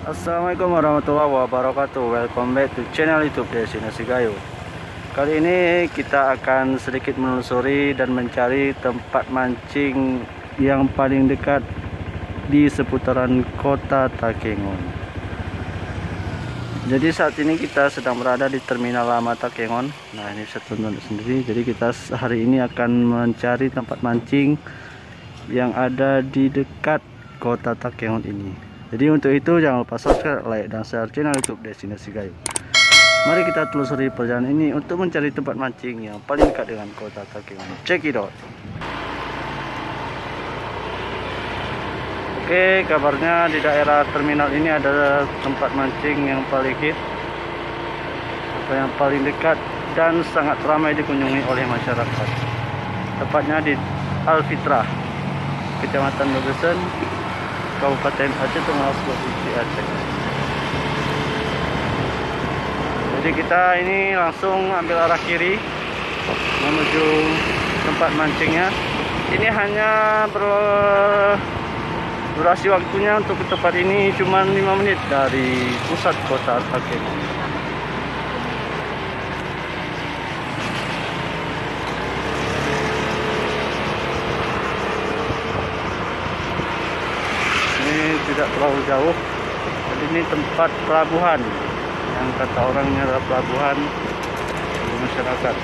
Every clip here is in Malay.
Assalamualaikum warahmatullahi wabarakatuh. Welcome back to channel YouTube Destinasi Gayo. Kali ini kita akan sedikit menelusuri dan mencari tempat mancing yang paling dekat di seputaran kota Takengon. Jadi saat ini kita sedang berada di Terminal Lama Takengon. Nah, ini bisa tonton sendiri. Jadi kita hari ini akan mencari tempat mancing yang ada di dekat kota Takengon ini. Jadi untuk itu jangan lupa subscribe, like, dan share channel YouTube Destinasi Gayo. Mari kita telusuri perjalanan ini untuk mencari tempat mancing yang paling dekat dengan kota Takengon. Check it out. Oke, kabarnya di daerah terminal ini ada tempat mancing yang paling hit atau yang paling dekat dan sangat ramai dikunjungi oleh masyarakat. Tepatnya di Alfitrah, Kecamatan Babesen, Kabupaten Aceh Tengah, Provinsi Aceh. Jadi kita ini langsung ambil arah kiri menuju tempat mancingnya. Ini hanya durasi waktunya untuk ke tempat ini cuma 5 menit dari pusat kota Takengon. Tidak terlalu jauh. Jadi ini tempat pelabuhan yang kata orangnya adalah pelabuhan bagi masyarakat.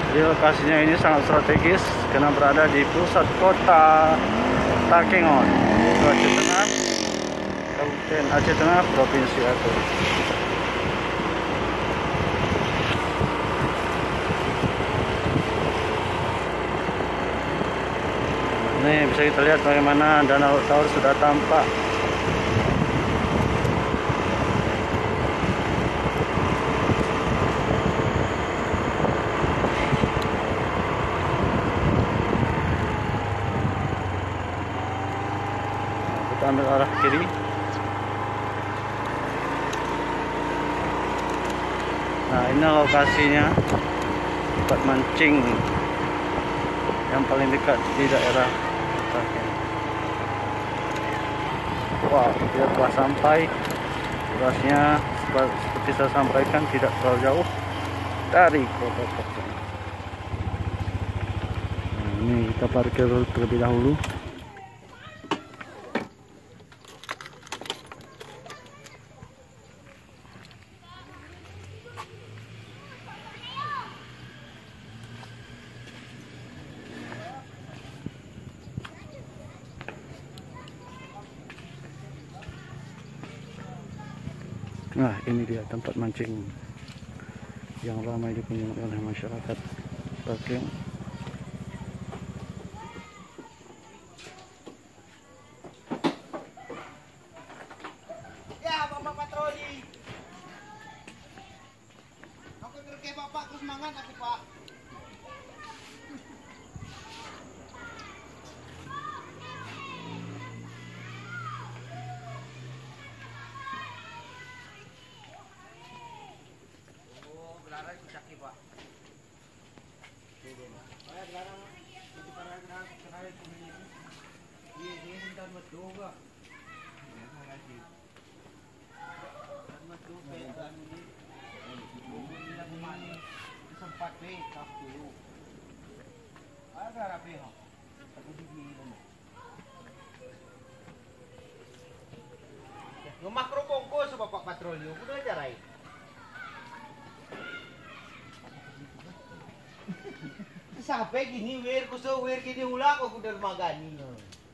Jadi lokasinya ini sangat strategis karena berada di pusat kota Takengon, Aceh Tengah, Kabupaten Aceh Tengah, Provinsi Aceh. Ini bisa kita lihat bagaimana danau Taur sudah tampak. Kita ambil arah kiri. Nah, ini lokasinya tempat mancing yang paling dekat di daerah Takengon. Wah, kita telah sampai. Durasinya seperti saya sampaikan tidak terlalu jauh dari kota Takengon. Nah, ini kita parkir terlebih dahulu. Nah, ini dia tempat mancing yang ramai dikunjungi oleh masyarakat Takengon. Ya, Bapak patroli. Aku kayak Bapak aku semangat aku, Pak. Rumah kerupuk ko sa Bapak patrolyo, kuno jaray. Sampai gini wir kuso wir gini hula ko kuder magani.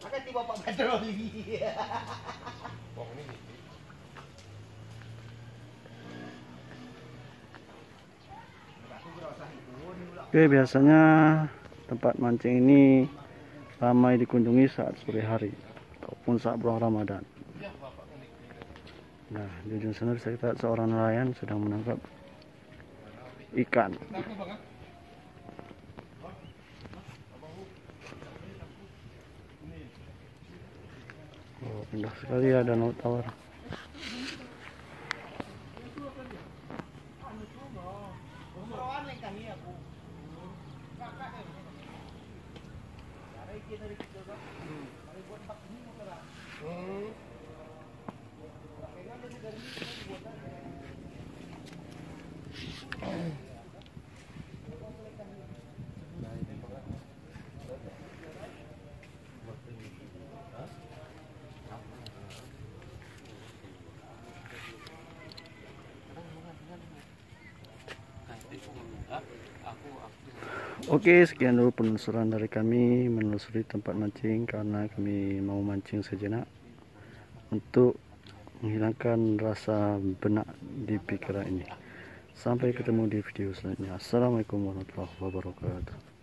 Maka ti Bapak patroli. Oke, biasanya tempat mancing ini ramai dikunjungi saat sore hari ataupun saat bulan Ramadan. Nah, di ujung sana bisa kita lihat seorang nelayan sedang menangkap ikan. Oh, indah sekali ya Danau Tawar. Oke, sekian dulu penelusuran dari kami menelusuri tempat mancing karena kami mau mancing sejenak untuk menghilangkan rasa benak di pikiran ini. Sampai ketemu di video selanjutnya. Assalamualaikum warahmatullahi wabarakatuh.